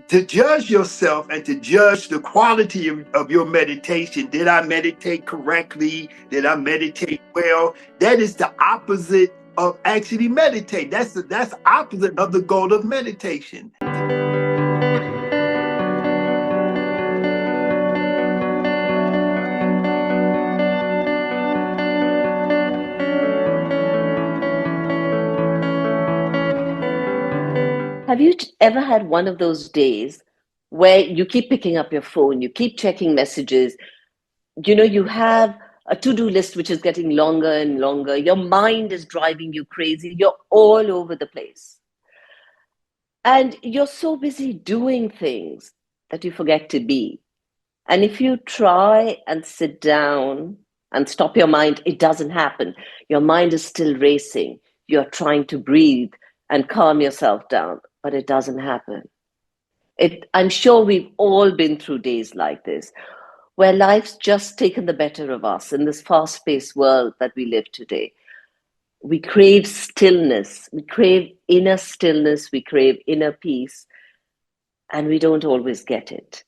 to judge yourself and to judge the quality of your meditation. Did I meditate correctly? Did I meditate well? That is the opposite of actually meditate. That's opposite of the goal of meditation. Have you ever had one of those days where you keep picking up your phone, you keep checking messages, you have a to-do list which is getting longer and longer, your mind is driving you crazy, you're all over the place. And you're so busy doing things that you forget to be. And if you try and sit down and stop your mind, it doesn't happen. Your mind is still racing. You're trying to breathe and calm yourself down, but it doesn't happen. I'm sure we've all been through days like this, where life's just taken the better of us in this fast-paced world that we live today. We crave stillness, we crave inner stillness, we crave inner peace, and we don't always get it.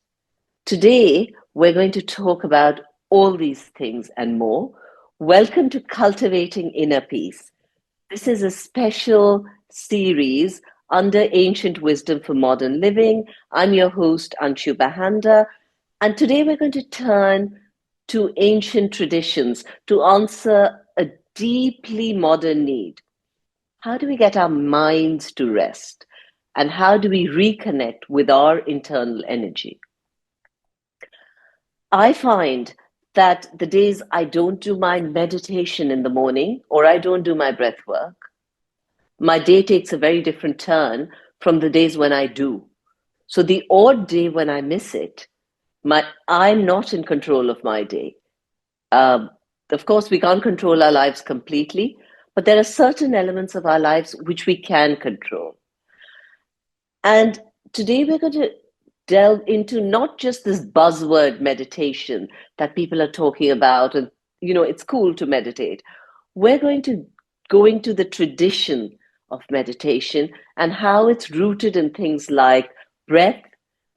Today, we're going to talk about all these things and more. Welcome to Cultivating Inner Peace. This is a special series under Ancient Wisdom for Modern Living. I'm your host, Anshu Bahanda, and today we're going to turn to ancient traditions to answer a deeply modern need. How do we get our minds to rest? And how do we reconnect with our internal energy? I find that the days I don't do my meditation in the morning or I don't do my breath work, my day takes a very different turn from the days when I do. So the odd day when I miss it, I'm not in control of my day. Of course, we can't control our lives completely, but there are certain elements of our lives which we can control. And today we're going to delve into not just this buzzword meditation that people are talking about, and it's cool to meditate. We're going to go into the tradition of meditation and how it's rooted in things like breath,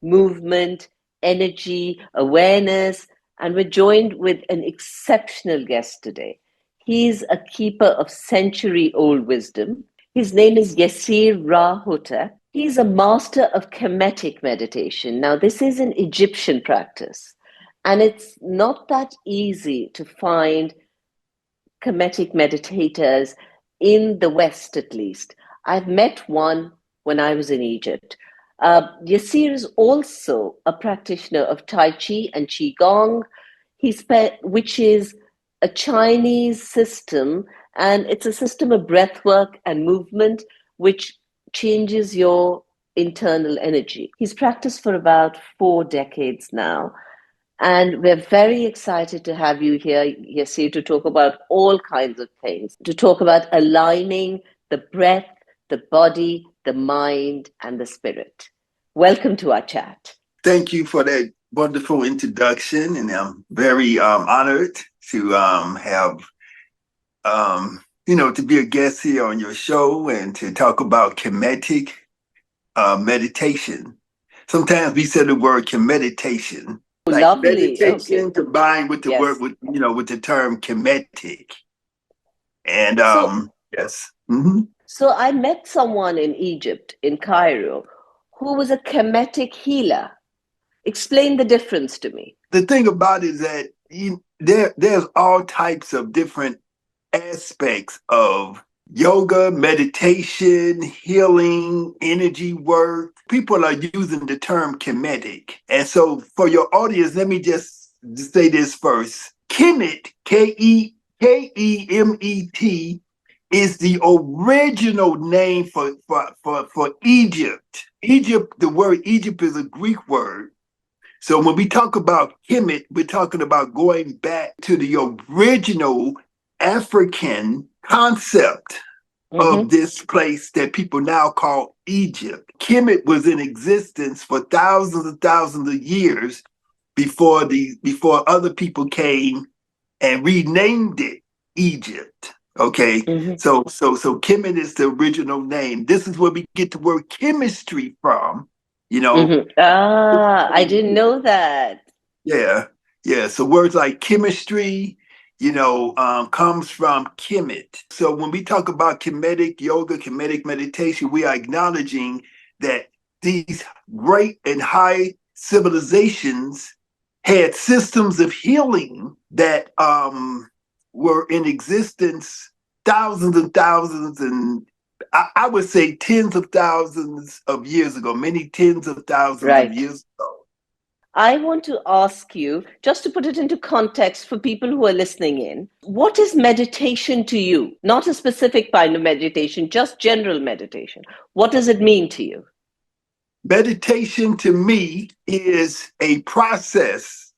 movement, energy, awareness. And we're joined with an exceptional guest today. He's a keeper of century-old wisdom. His name is Yirser Ra Hotep. He's a master of Kemetic meditation. Now, this is an Egyptian practice, and it's not that easy to find Kemetic meditators in the West, at least. I've met one when I was in Egypt. Yirser is also a practitioner of Tai Chi and Qigong, which is a Chinese system, and it's a system of breath work and movement, which changes your internal energy. He's practiced for about 4 decades now. And we're very excited to have you here, Yirser, to talk about all kinds of things, to talk about aligning the breath, the body, the mind, and the spirit. Welcome to our chat. Thank you for that wonderful introduction. And I'm very honored to have to be a guest here on your show and to talk about Kemetic meditation. Sometimes we say the word Kemeditation, like Lovely. meditation Okay. combined with the Yes. word with the term Kemetic. And yes. Mm-hmm. So I met someone in Egypt, in Cairo, who was a Kemetic healer. Explain the difference to me. The thing about it is that there's all types of different aspects of yoga, meditation, healing, energy work. People are using the term Kemetic. And so for your audience, let me just say this first. Kemet, Kemet, is the original name for Egypt. Egypt, the word Egypt is a Greek word. So when we talk about Kemet, we're talking about going back to the original African concept of this place that people now call Egypt. Kemet was in existence for thousands and thousands of years before other people came and renamed it Egypt. Okay, so Kemet is the original name. This is where we get the word chemistry from. You know, Mm-hmm. Ah, I didn't know that. yeah, yeah. So words like chemistry, comes from Kemet. So when we talk about Kemetic yoga, Kemetic meditation, we are acknowledging that these great and high civilizations had systems of healing that were in existence thousands and thousands and I would say tens of thousands of years ago, many tens of thousands of Right. years ago. I want to ask you, just to put it into context for people who are listening in, what is meditation to you? Not a specific kind of meditation, just general meditation. What does it mean to you? Meditation to me is a process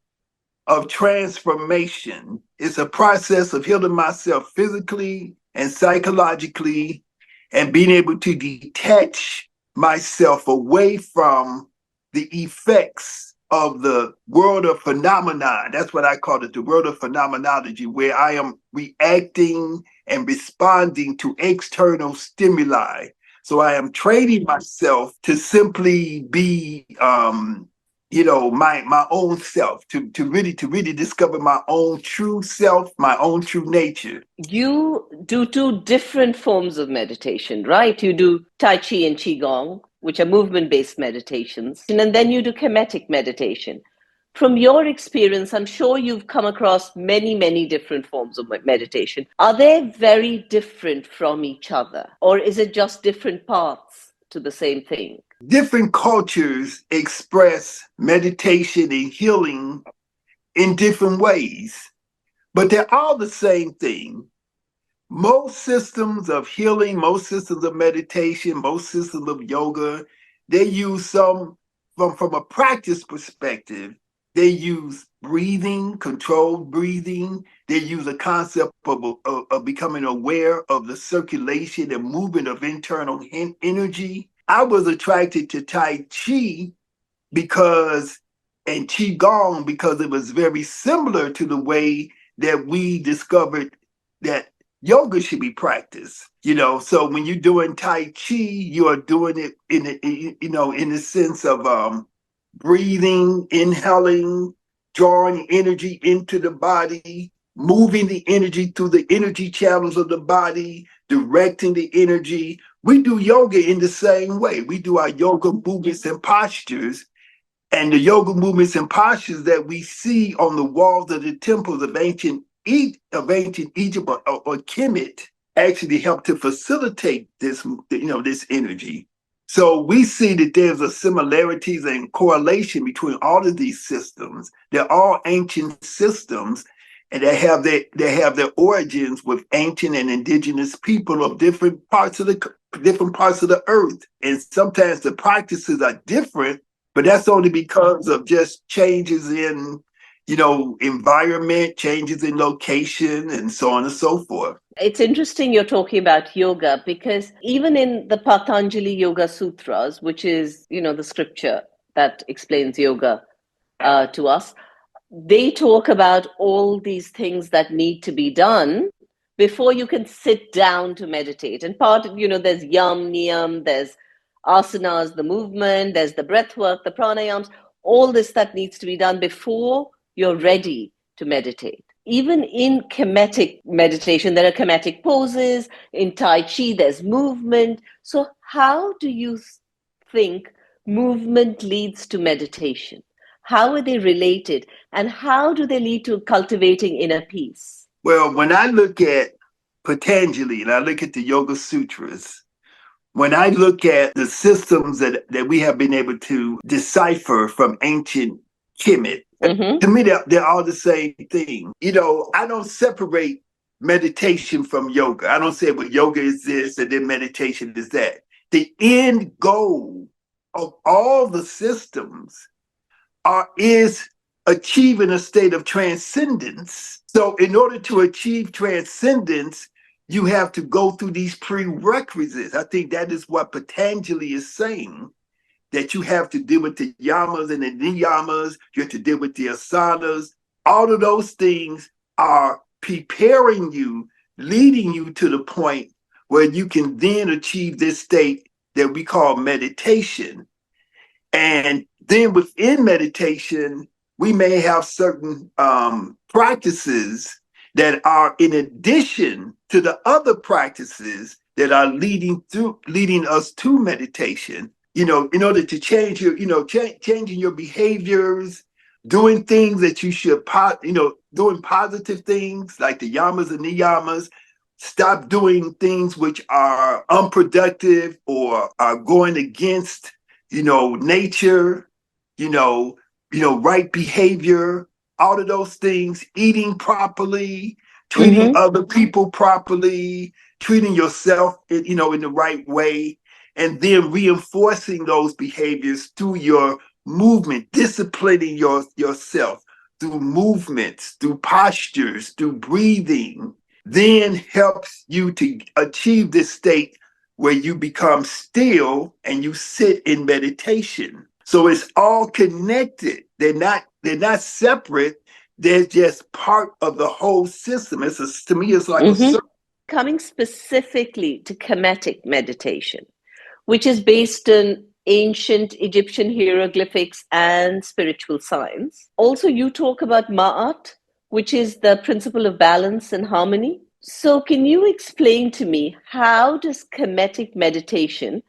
of transformation. It's a process of healing myself physically and psychologically and being able to detach myself away from the effects of the world of phenomenon. That's what I call it, the world of phenomenology, where I am reacting and responding to external stimuli. So I am training myself to simply be my own self, to really discover my own true self, my own true nature. You do two different forms of meditation, right? You do Tai Chi and Qigong, which are movement based meditations, and then you do Kemetic meditation. From your experience, I'm sure you've come across many, many different forms of meditation. Are they very different from each other, or is it just different paths to the same thing? Different cultures express meditation and healing in different ways, but they're all the same thing. Most systems of healing, most systems of meditation, most systems of yoga, they use from a practice perspective, they use breathing, controlled breathing. They use a concept of becoming aware of the circulation and movement of internal energy. I was attracted to Tai Chi because and Qigong because it was very similar to the way that we discovered that yoga should be practiced. So when you're doing Tai Chi, you are doing it in the sense of breathing, inhaling, drawing energy into the body, moving the energy through the energy channels of the body, directing the energy. We do yoga in the same way. We do our yoga movements and postures, and the yoga movements and postures that we see on the walls of the temples of ancient Egypt or Kemet actually help to facilitate this energy. So we see that there's a similarities and correlation between all of these systems. They're all ancient systems, and they have their origins with ancient and indigenous people of different parts of the earth. And sometimes the practices are different, but that's only because of just changes in environment, changes in location, and so on and so forth. It's interesting you're talking about yoga because even in the Patanjali Yoga Sutras, which is, the scripture that explains yoga to us, they talk about all these things that need to be done before you can sit down to meditate. And there's yam, niyam, there's asanas, the movement, there's the breath work, the pranayams, all this that needs to be done before you're ready to meditate. Even in Kemetic meditation, there are Kemetic poses. In Tai Chi, there's movement. So, how do you think movement leads to meditation? How are they related? And how do they lead to cultivating inner peace? Well, when I look at Patanjali and I look at the Yoga Sutras, when I look at the systems that we have been able to decipher from ancient Kemet, Mm-hmm. to me, they're all the same thing. I don't separate meditation from yoga. I don't say, well, yoga is this and then meditation is that. The end goal of all the systems is achieving a state of transcendence. So, in order to achieve transcendence, you have to go through these prerequisites. I think that is what Patanjali is saying, that you have to deal with the yamas and the niyamas, you have to deal with the asanas. All of those things are preparing you, leading you to the point where you can then achieve this state that we call meditation. And then within meditation, we may have certain practices that are in addition to the other practices that are leading us to meditation. In order to change changing your behaviors, doing things that you should, doing positive things like the yamas and niyamas. Stop doing things which are unproductive or are going against nature, you know, right behavior, all of those things, eating properly, treating Mm-hmm. other people properly, treating yourself, in the right way, and then reinforcing those behaviors through your movement, disciplining yourself through movements, through postures, through breathing, then helps you to achieve this state where you become still and you sit in meditation. So it's all connected. They're not separate. They're just part of the whole system. To me, it's like a Mm-hmm. circle. Coming specifically to Kemetic meditation, which is based on ancient Egyptian hieroglyphics and spiritual science. Also, you talk about Ma'at, which is the principle of balance and harmony. So, can you explain to me how does Kemetic meditation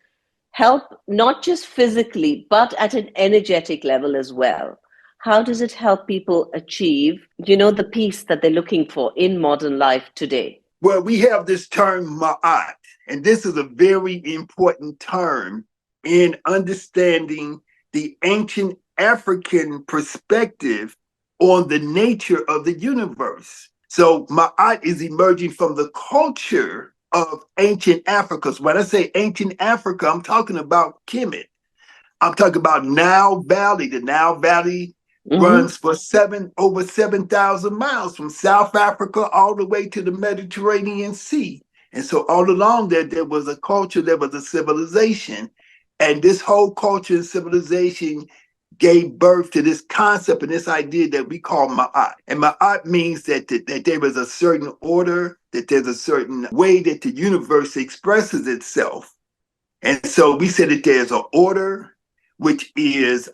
help not just physically, but at an energetic level as well? How does it help people achieve, the peace that they're looking for in modern life today? Well, we have this term ma'at, and this is a very important term in understanding the ancient African perspective on the nature of the universe. So ma'at is emerging from the culture of ancient Africa. So when I say ancient Africa, I'm talking about Kemet. I'm talking about Nile Valley. The Nile Valley Mm-hmm. runs for over 7,000 miles from South Africa all the way to the Mediterranean Sea. And so all along there was a culture, there was a civilization. And this whole culture and civilization gave birth to this concept and this idea that we call Ma'at. And Ma'at means that there is a certain order, that there's a certain way that the universe expresses itself. And so we said that there's an order, which is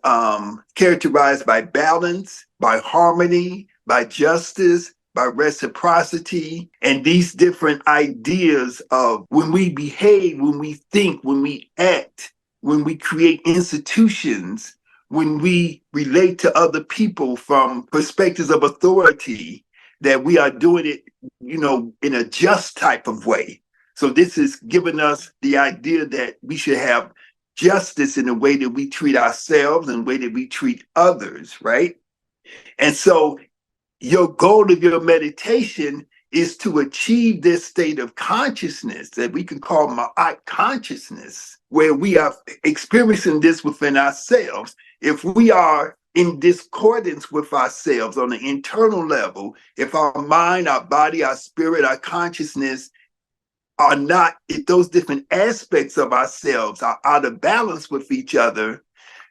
characterized by balance, by harmony, by justice, by reciprocity, and these different ideas of when we behave, when we think, when we act, when we create institutions, when we relate to other people from perspectives of authority, that we are doing it, in a just type of way. So this is giving us the idea that we should have justice in the way that we treat ourselves and the way that we treat others, right? And so your goal of your meditation is to achieve this state of consciousness that we can call Ma'at consciousness, where we are experiencing this within ourselves. If we are in discordance with ourselves on the internal level, if our mind, our body, our spirit, our consciousness are not, if those different aspects of ourselves are out of balance with each other,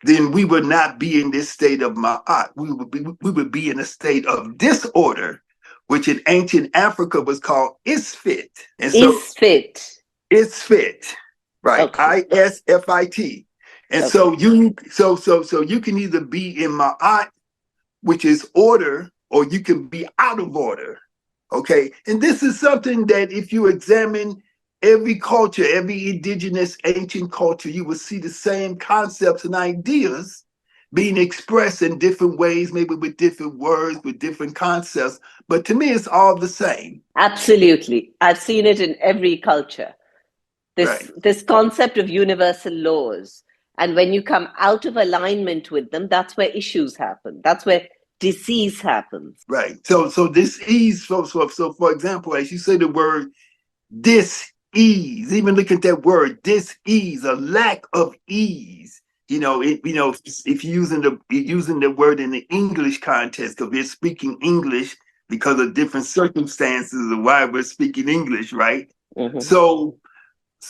then we would not be in this state of ma'at. We would be in a state of disorder, which in ancient Africa was called isfit. And so Is fit. isfit, right? Okay. ISFIT. And Okay. so you can either be in ma'at, which is order, or you can be out of order. Okay. And this is something that if you examine every culture, every indigenous ancient culture, you will see the same concepts and ideas being expressed in different ways, maybe with different words, with different concepts. But to me, it's all the same. Absolutely. I've seen it in every culture. This Right. this concept of universal laws. And when you come out of alignment with them, that's where issues happen. That's where disease happens. Right. So this ease, so for example, as you say the word dis-ease, even look at that word, dis-ease, a lack of ease. If you're using the word in the English context, because we're speaking English because of different circumstances of why we're speaking English, right? Mm-hmm. So,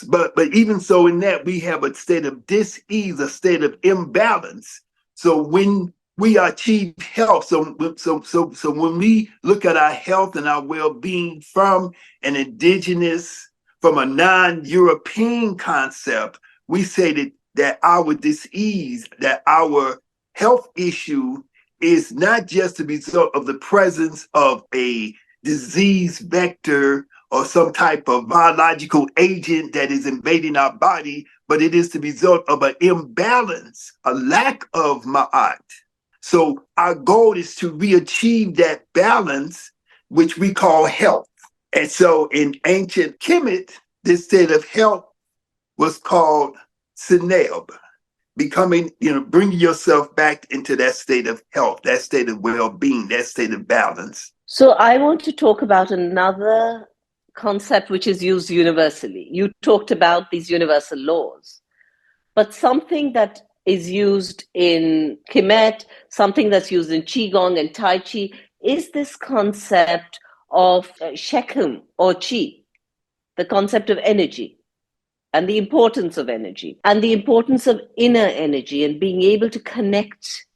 but even so, in that we have a state of dis-ease, a state of imbalance. So when we achieve health, so when we look at our health and our well-being from an indigenous, from a non-European concept, we say that that our disease, that our health issue is not just a result of the presence of a disease vector or some type of biological agent that is invading our body, but it is the result of an imbalance, a lack of ma'at. So our goal is to re-achieve that balance, which we call health. And so in ancient Kemet, this state of health was called Seneb, becoming, bringing yourself back into that state of health, that state of well-being, that state of balance. So I want to talk about another concept which is used universally. You talked about these universal laws, but something that is used in Kemet, something that's used in Qigong and Tai Chi, is this concept of Shechem or Qi, the concept of energy and the importance of energy and the importance of inner energy and being able to connect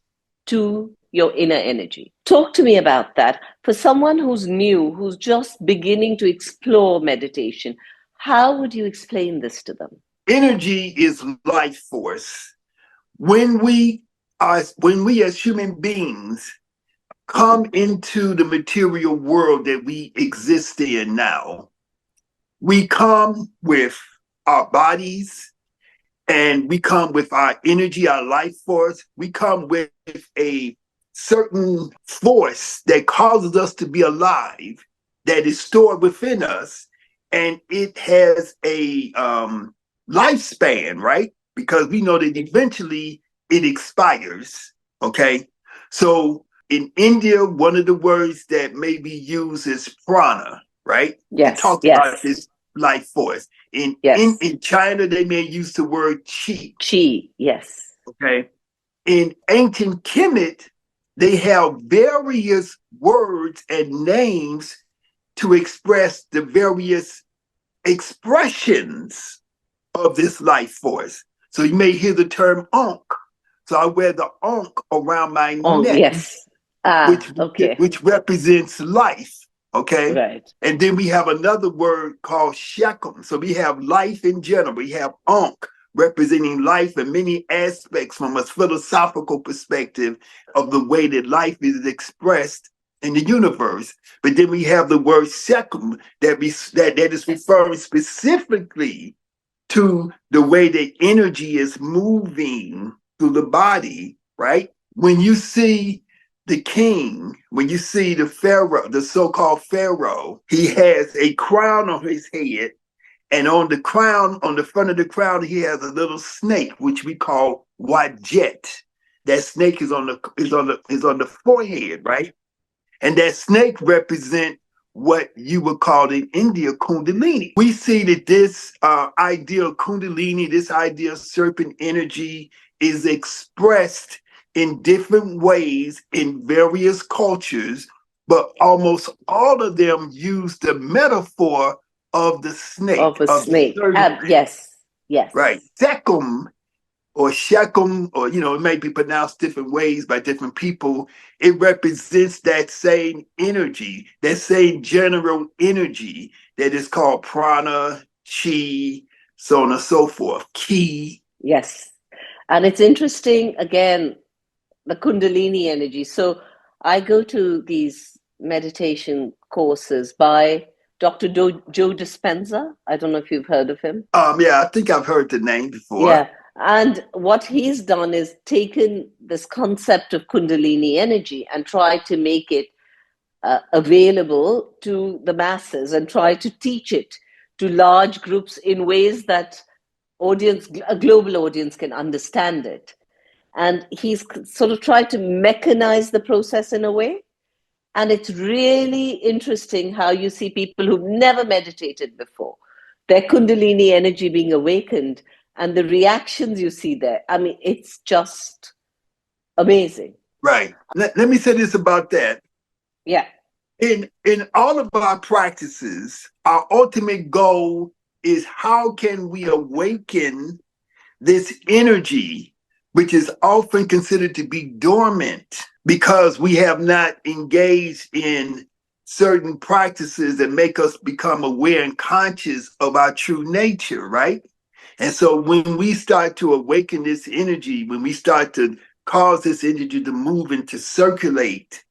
to your inner energy. Talk to me about that. For someone who's new, who's just beginning to explore meditation, how would you explain this to them? Energy is life force. When we as human beings come into the material world that we exist in now, we come with our bodies and we come with our energy, our life force. We come with a certain force that causes us to be alive, that is stored within us, and it has a lifespan, right? Because we know that eventually it expires, okay? So in India, one of the words that may be used is prana, right? Yes, to talk about this life force. In China, they may use the word chi. Chi, yes. Okay. In ancient Kemet, they have various words and names to express the various expressions of this life force. So you may hear the term Ankh. So I wear the Ankh around my neck, yes. which represents life. Okay. Right. And then we have another word called Shechem. So we have life in general. We have Ankh representing life in many aspects from a philosophical perspective of the way that life is expressed in the universe. But then we have the word Shechem that is referring specifically to the way that energy is moving through the body, right? When you see the king, when you see the pharaoh, the so-called pharaoh, he has a crown on his head, and on the crown, on the front of the crown, he has a little snake, which we call wajet. That snake is on the forehead, right? And that snake represents what you would call in India Kundalini. We see that this idea of Kundalini, this idea of serpent energy, is expressed in different ways in various cultures, but almost all of them use the metaphor of the snake. Of a snake. Yes. Right. Sekum or Shechem, or it may be pronounced different ways by different people. It represents that same energy, that same general energy that is called prana, chi, so on and so forth, ki. Yes. And it's interesting, again, the Kundalini energy. So I go to these meditation courses by Dr. Joe Dispenza. I don't know if you've heard of him. Yeah, I think I've heard the name before. Yeah. And what he's done is taken this concept of Kundalini energy and tried to make it available to the masses and try to teach it to large groups in ways that a global audience can understand it. And he's sort of tried to mechanize the process in a way. And it's really interesting how you see people who've never meditated before, their Kundalini energy being awakened, and the reactions you see there. I mean, it's just amazing. Right. Let me say this about that. Yeah. In all of our practices, our ultimate goal is how can we awaken this energy, which is often considered to be dormant because we have not engaged in certain practices that make us become aware and conscious of our true nature, right? And so when we start to awaken this energy, when we start to cause this energy to move and to circulate,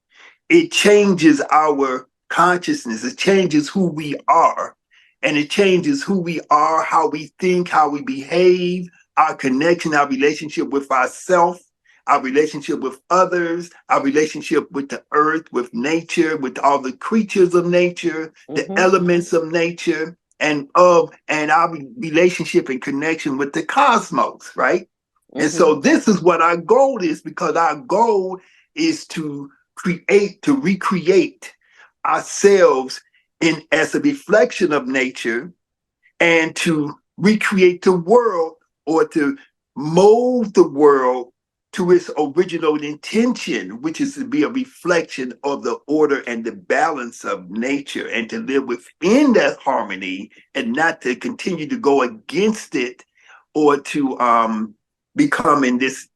it changes our consciousness. It changes who we are. And it changes who we are, how we think, how we behave, our connection, our relationship with ourselves, our relationship with others, our relationship with the earth, with nature, with all the creatures of nature, the elements of nature, and our relationship and connection with the cosmos, right? And so this is what our goal is, because our goal is to recreate ourselves in as a reflection of nature, and to recreate the world, or to mold the world to its original intention, which is to be a reflection of the order and the balance of nature, and to live within that harmony, and not to continue to go against it, or to become in this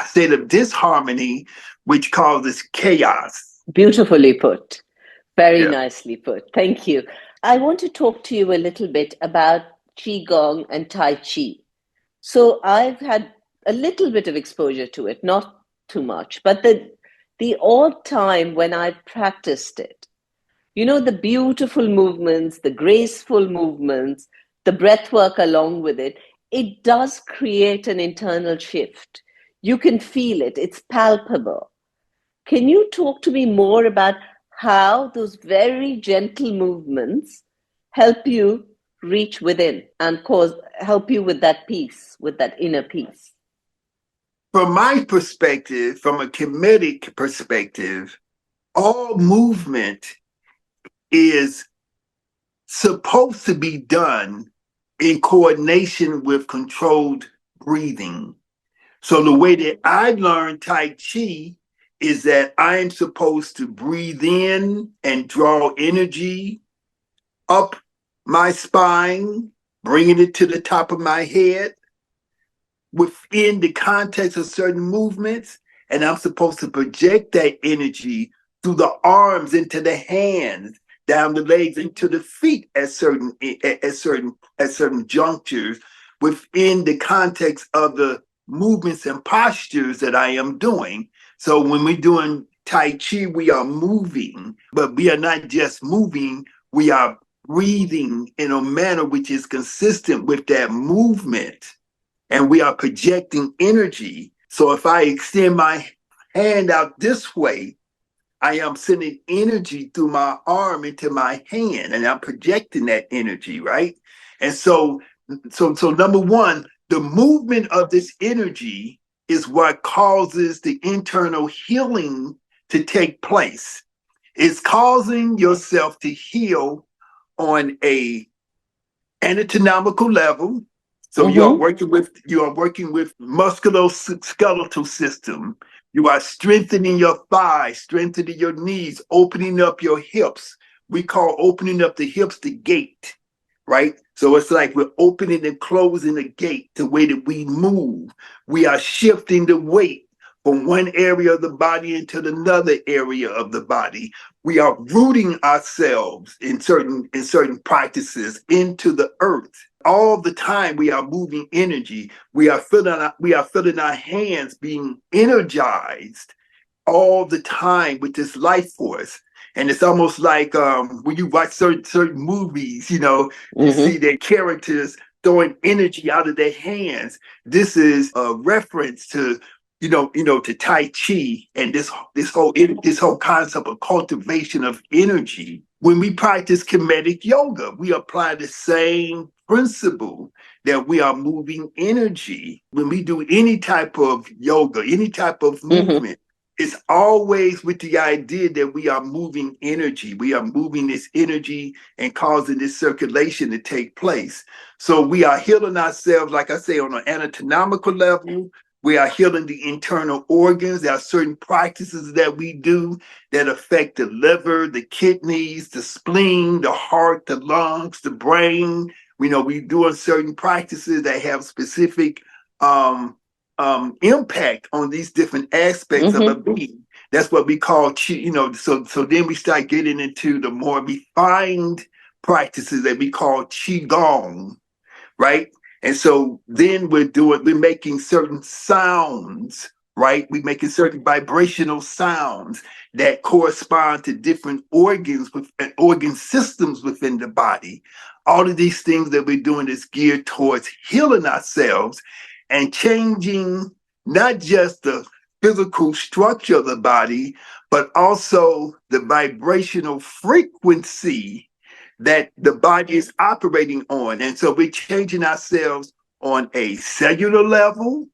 state of disharmony, which causes chaos. Beautifully put. Very Yeah. nicely put. Thank you. I want to talk to you a little bit about Qigong and Tai Chi. So I've had a little bit of exposure to it, not too much, but the odd time when I practiced it, you know, the beautiful movements, the graceful movements, the breath work along with it, it does create an internal shift. You can feel it, it's palpable. Can you talk to me more about how those very gentle movements help you reach within and help you with that peace, with that inner peace? From my perspective, from a Kemetic perspective, all movement is supposed to be done in coordination with controlled breathing. So the way that I learned Tai Chi is that I am supposed to breathe in and draw energy up my spine, bringing it to the top of my head within the context of certain movements. And I'm supposed to project that energy through the arms into the hands, down the legs into the feet at certain junctures within the context of the movements and postures that I am doing. So when we're doing Tai Chi, we are moving, but we are not just moving, we are breathing in a manner which is consistent with that movement, and we are projecting energy. So if I extend my hand out this way, I am sending energy through my arm into my hand, and I'm projecting that energy, right? And so number one, the movement of this energy is what causes the internal healing to take place. It's causing yourself to heal on a anatomical level. So you are working with musculoskeletal system. You are strengthening your thighs, strengthening your knees, opening up your hips. We call opening up the hips the gate, right? So it's like we're opening and closing the gate, the way that we move. We are shifting the weight from one area of the body into another area of the body. We are rooting ourselves in certain practices into the earth. All the time we are moving energy. We are feeling our hands being energized all the time with this life force. And it's almost like when you watch certain movies, you see their characters throwing energy out of their hands. This is a reference to to Tai Chi and this whole concept of cultivation of energy. When we practice Kemetic yoga, we apply the same principle, that we are moving energy. When we do any type of yoga, any type of movement, it's always with the idea that we are moving energy. We are moving this energy and causing this circulation to take place. So we are healing ourselves, like I say, on an anatomical level. We are healing the internal organs. There are certain practices that we do that affect the liver, the kidneys, the spleen, the heart, the lungs, the brain. We do certain practices that have specific impact on these different aspects of a being. That's what we call Qi. So then we start getting into the more refined practices that we call Qigong, right? And so then we're making certain sounds, right? We're making certain vibrational sounds that correspond to different organs and organ systems within the body. All of these things that we're doing is geared towards healing ourselves and changing not just the physical structure of the body, but also the vibrational frequency that the body is operating on. And so we're changing ourselves on a cellular level,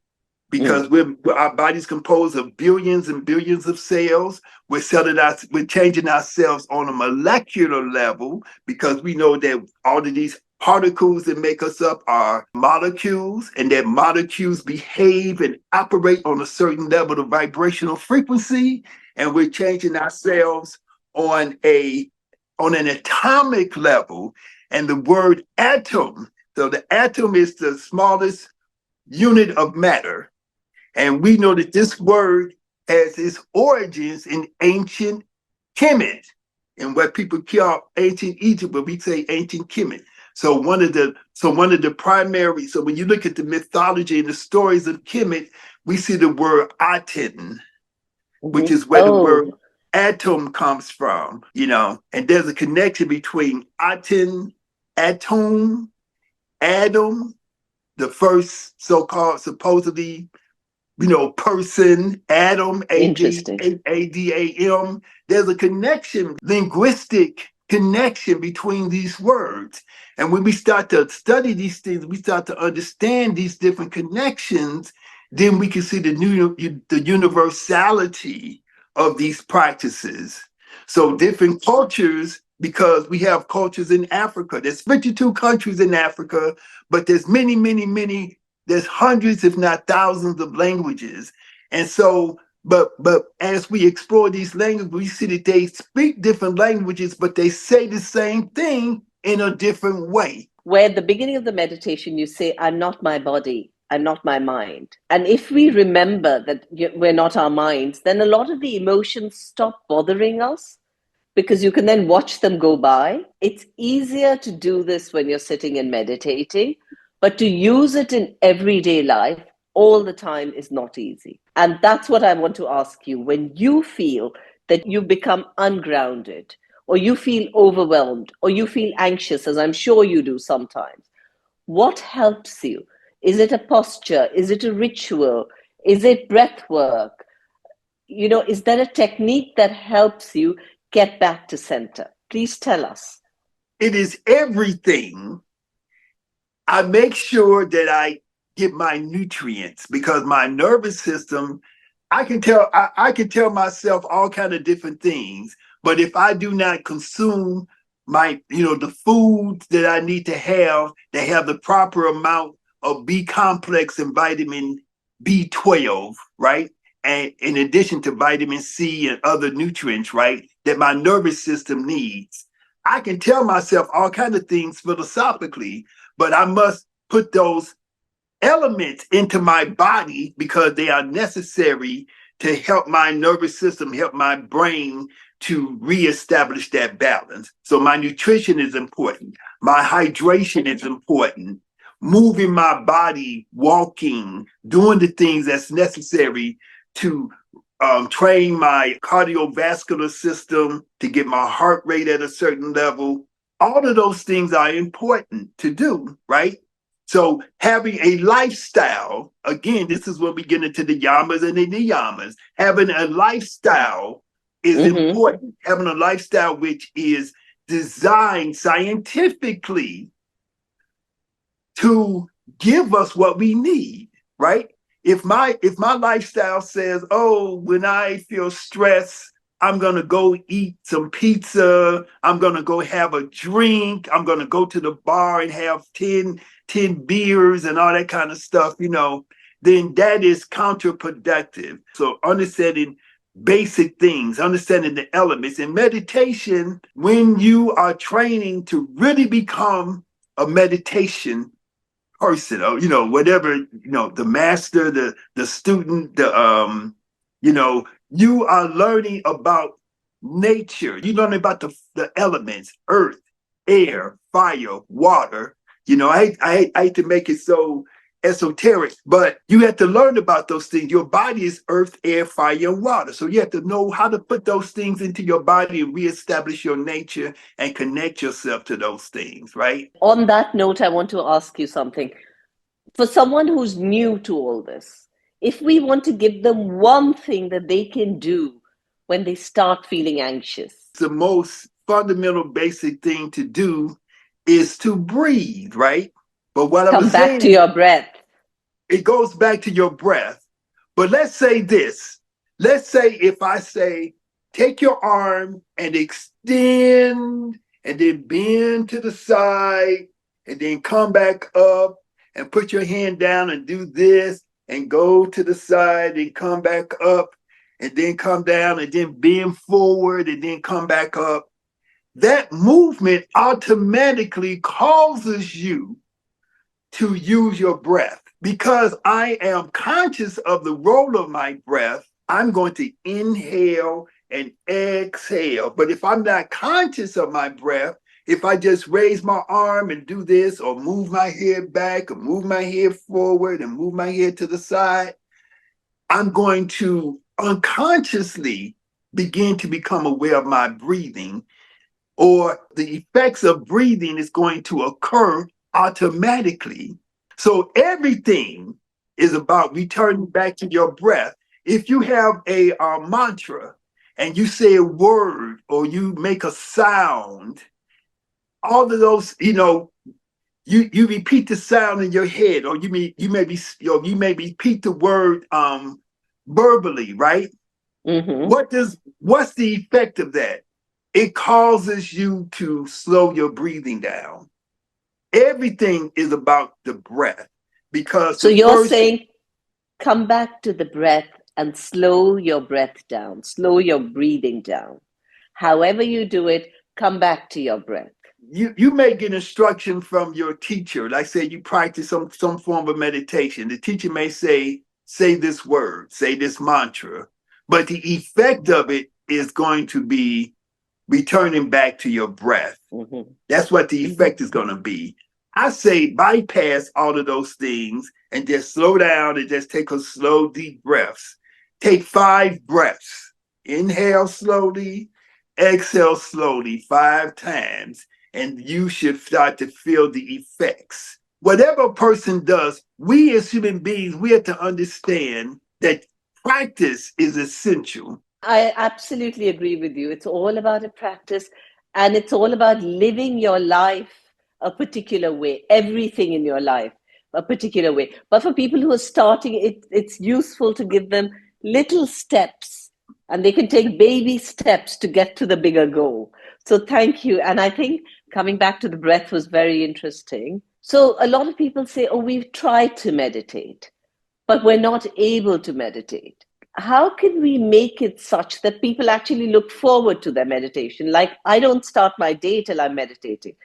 because our body's composed of billions and billions of cells. We're changing ourselves on a molecular level, because we know that all of these particles that make us up are molecules, and that molecules behave and operate on a certain level of vibrational frequency. And we're changing ourselves on an atomic level. And the word atom, so the atom is the smallest unit of matter. And we know that this word has its origins in ancient Kemet, and what people call ancient Egypt, but we say ancient Kemet. So one of the primary, so when you look at the mythology and the stories of Kemet, we see the word Aten, which is where the word atom comes from, and there's a connection between Aten, atom, Adam, the first so-called supposedly person, Adam, Interesting. Adam. There's a connection, linguistic connection between these words. And when we start to study these things, we start to understand these different connections, then we can see the universality of these practices. So different cultures, because we have cultures in Africa. There's 52 countries in Africa, but there's many, many, many, there's hundreds, if not thousands, of languages. And so, but as we explore these languages, we see that they speak different languages, but they say the same thing in a different way. Where at the beginning of the meditation, you say, I'm not my body, I'm not my mind. And if we remember that we're not our minds, then a lot of the emotions stop bothering us, because you can then watch them go by. It's easier to do this when you're sitting and meditating, but to use it in everyday life all the time is not easy. And that's what I want to ask you. When you feel that you become ungrounded, or you feel overwhelmed, or you feel anxious, as I'm sure you do sometimes, what helps you? Is it a posture? Is it a ritual? Is it breath work? Is there a technique that helps you get back to center? Please tell us. It is everything. I make sure that I get my nutrients, because my nervous system, I can tell myself all kind of different things, but if I do not consume the foods that I need to have, that have the proper amount of B complex and vitamin B12, right? And in addition to vitamin C and other nutrients, right, that my nervous system needs, I can tell myself all kind of things philosophically, but I must put those elements into my body, because they are necessary to help my nervous system, help my brain to reestablish that balance. So my nutrition is important. My hydration is important. Moving my body, walking, doing the things that's necessary to train my cardiovascular system, to get my heart rate at a certain level. All of those things are important to do, right? So having a lifestyle, again, this is when we get into the yamas and the niyamas. Having a lifestyle is important. Having a lifestyle which is designed scientifically to give us what we need, right? If my lifestyle says, oh, when I feel stressed, I'm gonna go eat some pizza, I'm gonna go have a drink, I'm gonna go to the bar and have 10 beers and all that kind of stuff, then that is counterproductive. So understanding basic things, understanding the elements in meditation, when you are training to really become a meditation person, or whatever, the master, the student, you are learning about nature. You learn about the elements: earth, air, fire, water. I hate to make it so esoteric, but you have to learn about those things. Your body is earth, air, fire, and water. So you have to know how to put those things into your body and reestablish your nature and connect yourself to those things, right? On that note, I want to ask you something. For someone who's new to all this, if we want to give them one thing that they can do when they start feeling anxious, The most fundamental, basic thing to do is to breathe, right? But what I come was back to saying, your breath. it goes back to your breath. But let's say this. Let's say if I say, take your arm and extend and then bend to the side and then come back up and put your hand down and do this and go to the side and come back up and then come down and then bend forward and then come back up. That movement automatically causes you to use your breath. Because I am conscious of the role of my breath, I'm going to inhale and exhale. But if I'm not conscious of my breath, if I just raise my arm and do this, or move my head back, or move my head forward, and move my head to the side, I'm going to unconsciously begin to become aware of my breathing, or the effects of breathing is going to occur automatically. So everything is about returning back to your breath. If you have a mantra and you say a word or you make a sound, all of those, you repeat the sound in your head, or you may repeat the word verbally, right? Mm-hmm. What's the effect of that? It causes you to slow your breathing down. Everything is about the breath, because So the you're first, saying come back to the breath and slow your breath down, slow your breathing down. However you do it, come back to your breath. you may get instruction from your teacher. Like say you practice some form of meditation. The teacher may say this word, say this mantra, but the effect of it is going to be returning back to your breath. Mm-hmm. That's what the effect is going to be. I say bypass all of those things and just slow down and just take a slow, deep breaths. Take 5 breaths. Inhale slowly, exhale slowly 5 times, and you should start to feel the effects. Whatever a person does, we as human beings, we have to understand that practice is essential. I absolutely agree with you. It's all about a practice, and it's all about living your life a particular way, everything in your life a particular way. But for people who are starting, it's useful to give them little steps, and they can take baby steps to get to the bigger goal. So thank you. And I think coming back to the breath was very interesting. So a lot of people say, oh, we've tried to meditate, but we're not able to meditate. How can we make it such that people actually look forward to their meditation? Like, I don't start my day till I'm meditating.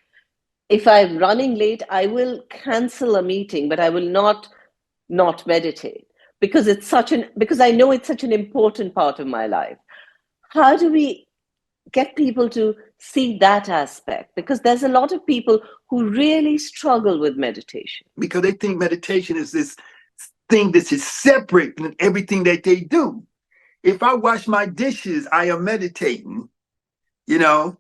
If I'm running late, I will cancel a meeting, but I will not meditate because I know it's such an important part of my life. How do we get people to see that aspect? Because there's a lot of people who really struggle with meditation. Because they think meditation is this thing that is separate from everything that they do. If I wash my dishes, I am meditating. You know,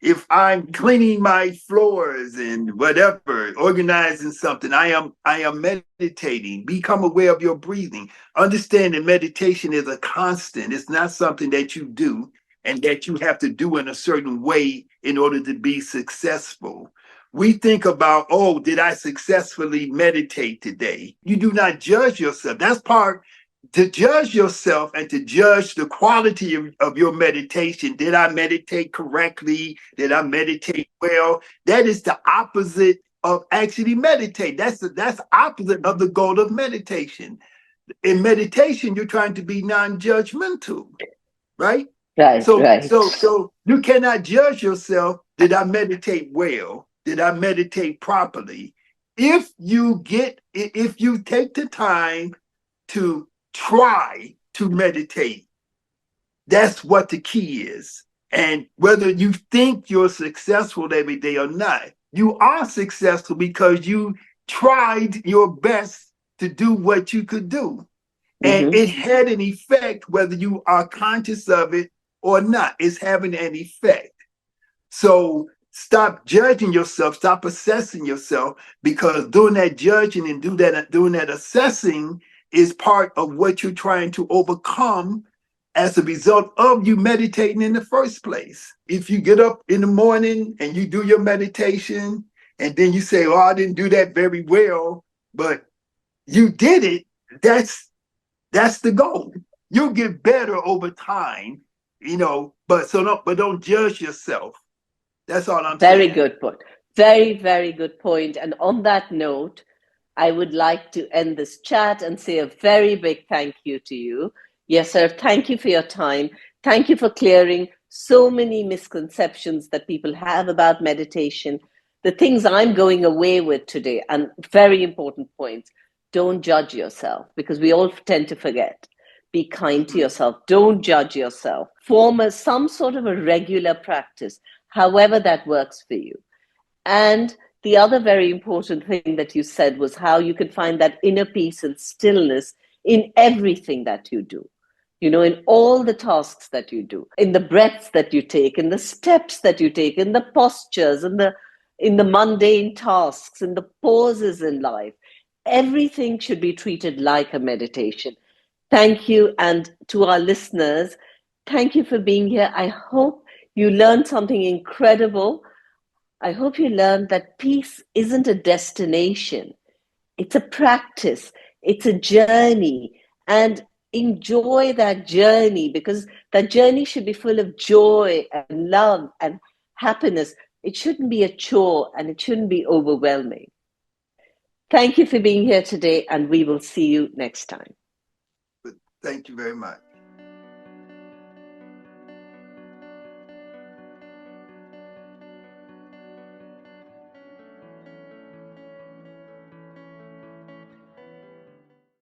if I'm cleaning my floors and whatever, organizing something, I am meditating. Become aware of your breathing. Understand that meditation is a constant. It's not something that you do and that you have to do in a certain way in order to be successful. We think about, oh, did I successfully meditate today? You do not judge yourself. That's part to judge yourself and to judge the quality of your meditation. Did I meditate correctly? Did I meditate well? That is the opposite of actually meditate. That's opposite of the goal of meditation. In meditation, you're trying to be non-judgmental, right? Right, So right. so so you cannot judge yourself. Did I meditate well? Did I meditate properly? If you take the time to try to meditate, that's what the key is. And whether you think you're successful every day or not, You are successful because you tried your best to do what you could do. And Mm-hmm. it had an effect whether you are conscious of it or not. It's having an effect. So stop judging yourself, stop assessing yourself, because doing that judging and doing that assessing is part of what you're trying to overcome as a result of you meditating in the first place. If you get up in the morning and you do your meditation and then you say, "Oh, I didn't do that very well," but you did it, that's the goal. You'll get better over time, but don't judge yourself. That's all I'm Very saying. good point. Very, very good point. And on that note, I would like to end this chat and say a very big thank you to you. Yes, sir. Thank you for your time. Thank you for clearing so many misconceptions that people have about meditation. The things I'm going away with today, and very important points. Don't judge yourself because we all tend to forget. Be kind to Mm-hmm. yourself. Don't judge yourself. Form some sort of a regular practice, however that works for you. And the other very important thing that you said was how you can find that inner peace and stillness in everything that you do. In all the tasks that you do, in the breaths that you take, in the steps that you take, in the postures, in the mundane tasks, in the pauses in life. Everything should be treated like a meditation. Thank you. And to our listeners, thank you for being here. I hope you learned something incredible. I hope you learned that peace isn't a destination, it's a practice, it's a journey. And enjoy that journey because that journey should be full of joy and love and happiness. It shouldn't be a chore and it shouldn't be overwhelming. Thank you for being here today, and we will see you next time. Thank you very much.